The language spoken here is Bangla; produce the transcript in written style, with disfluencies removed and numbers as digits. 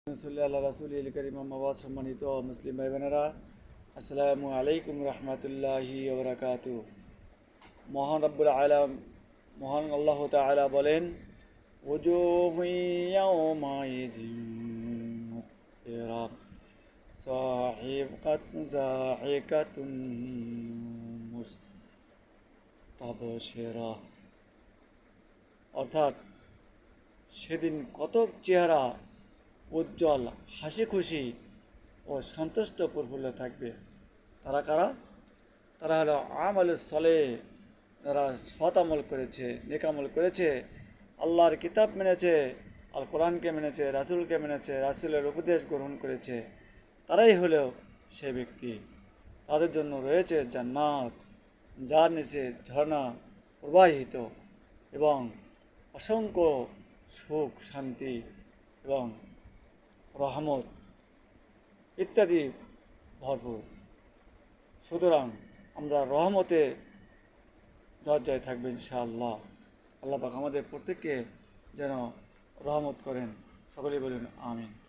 আল্লাহ রাসূল করিম আম্মাবাদ সম্মানিত মুসলিম ভাই বোনেরা, আসসালামু আলাইকুম রহমতুল্লাহি ওয়া বারাকাতুহু। মহান রব্বুল আলামিন, মহান আল্লাহ তাআলা বলেন, ওজুহু ইয়াওমাইযিন মুসফিরা সাহিকাতুন যাহিকাতুন মুস্তাবশিরা। অর্থাৎ সেদিন কতক চেহারা উজ্জ্বল, হাসি খুশি ও সন্তুষ্ট প্রফুল্ল থাকবে। তারা কারা? তারা হলো আমাল সলে, যারা সৎ আমল করেছে, নেক আমল করেছে, আল্লাহর কিতাব মেনেছে, আল কোরআনকে মেনেছে, রাসূলকে মেনেছে, রাসূলের উপদেশ গ্রহণ করেছে। তারাই হলো সে ব্যক্তি। তাদের জন্য রয়েছে জান্নাত, যার নিচে ঝর্ণা প্রবাহিত এবং অসংখ্য সুখ, শান্তি এবং রহমত ইত্যাদি ভরপুর। সুতরাং আমরা রহমতে দরজায় থাকবে ইনশাআল্লাহ। আল্লাহ পাক আমাদের প্রত্যেককে যেন রহমত করেন। সকলেই বলুন আমিন।